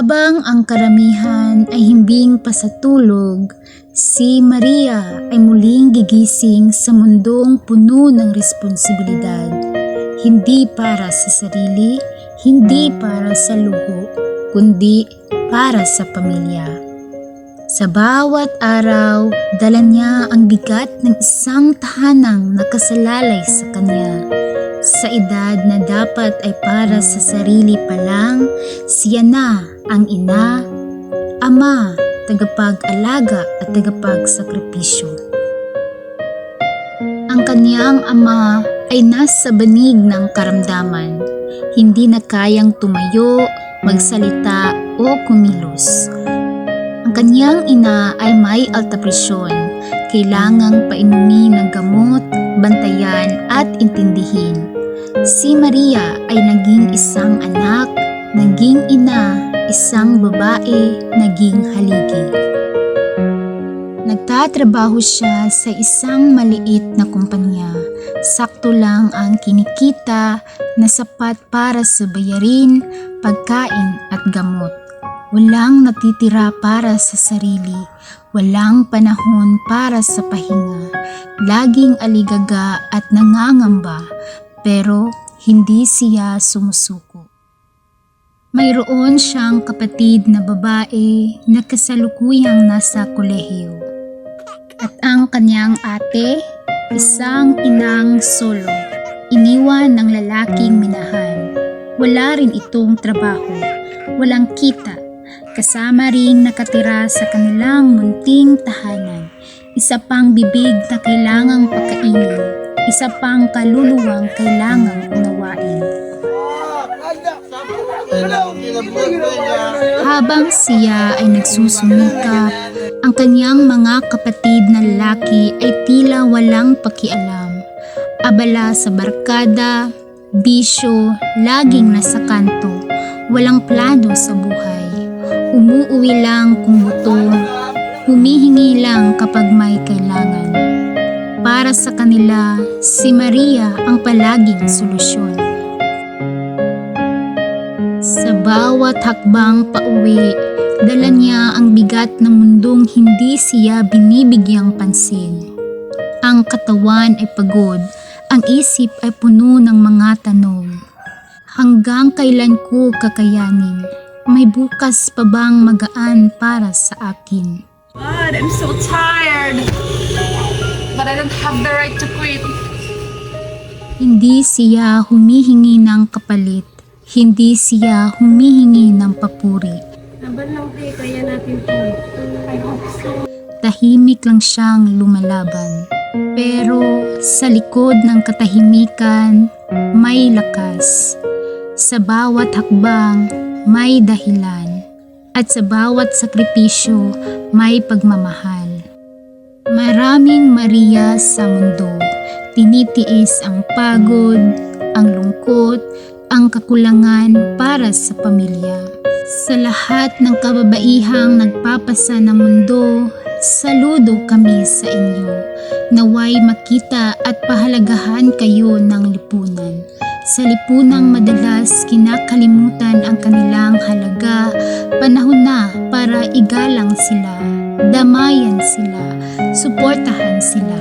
Habang ang karamihan ay himbing pa sa tulog, si Maria ay muling gigising sa mundong puno ng responsibilidad. Hindi para sa sarili, hindi para sa luho, kundi para sa pamilya. Sa bawat araw, dala niya ang bigat ng isang tahanang nakasalalay sa kanya. Sa edad na dapat ay para sa sarili pa lang, siya na ang ina, ama, tagapag-alaga at tagapagsakripisyo. Ang kanyang ama ay nasa banig ng karamdaman, hindi na kayang tumayo, magsalita o kumilos. Ang kanyang ina ay may alta presyon, kailangang painumin ng gamot, bantayan at intindihin. Si Maria ay naging isang anak, naging ina, isang babae, naging haligi. Nagtatrabaho siya sa isang maliit na kumpanya. Sakto lang ang kinikita na sapat para sa bayarin, pagkain at gamot. Walang natitira para sa sarili, walang panahon para sa pahinga. Laging aligaga at nangangamba, pero hindi siya sumusuko. Mayroon siyang kapatid na babae na kasalukuyang nasa kolehiyo. At ang kanyang ate, isang inang solo, iniwan ng lalaking minahan. Wala rin itong trabaho, walang kita, kasama ring nakatira sa kanilang munting tahanan. Isa pang bibig na kailangang pakainin, isa pang kaluluwang kailangang unawain. Habang siya ay nagsusumikap, ang kanyang mga kapatid na lalaki ay tila walang pakialam. Abala sa barkada, bisyo, laging nasa kanto, walang plano sa buhay. Umuuwi lang kung gutom, humihingi lang kapag may kailangan. Para sa kanila, si Maria ang palaging solusyon. Sa bawat hakbang pauwi, dala niya ang bigat ng mundong hindi siya binibigyang pansin. Ang katawan ay pagod, ang isip ay puno ng mga tanong. Hanggang kailan ko kakayanin? May bukas pa bang magaan para sa akin? God, I'm so tired. But I don't have the right to quit. Hindi siya humihingi ng kapalit. Hindi siya humihingi ng papuri. Laban lang tayo, kaya natin to. I hope so. Tahimik lang siyang lumalaban. Pero sa likod ng katahimikan, may lakas. Sa bawat hakbang, may dahilan. At sa bawat sakripisyo, may pagmamahal. Maraming Maria sa mundo. Tinitiis ang pagod, ang lungkot, ang kakulangan para sa pamilya. Sa lahat ng kababaihang nagpapasa ng mundo, saludo kami sa inyo. Naway makita at pahalagahan kayo ng lipunan. Sa lipunang madalas kinakalimutan ang kanilang halaga, panahon na para igalang sila, damayan sila, suportahan sila.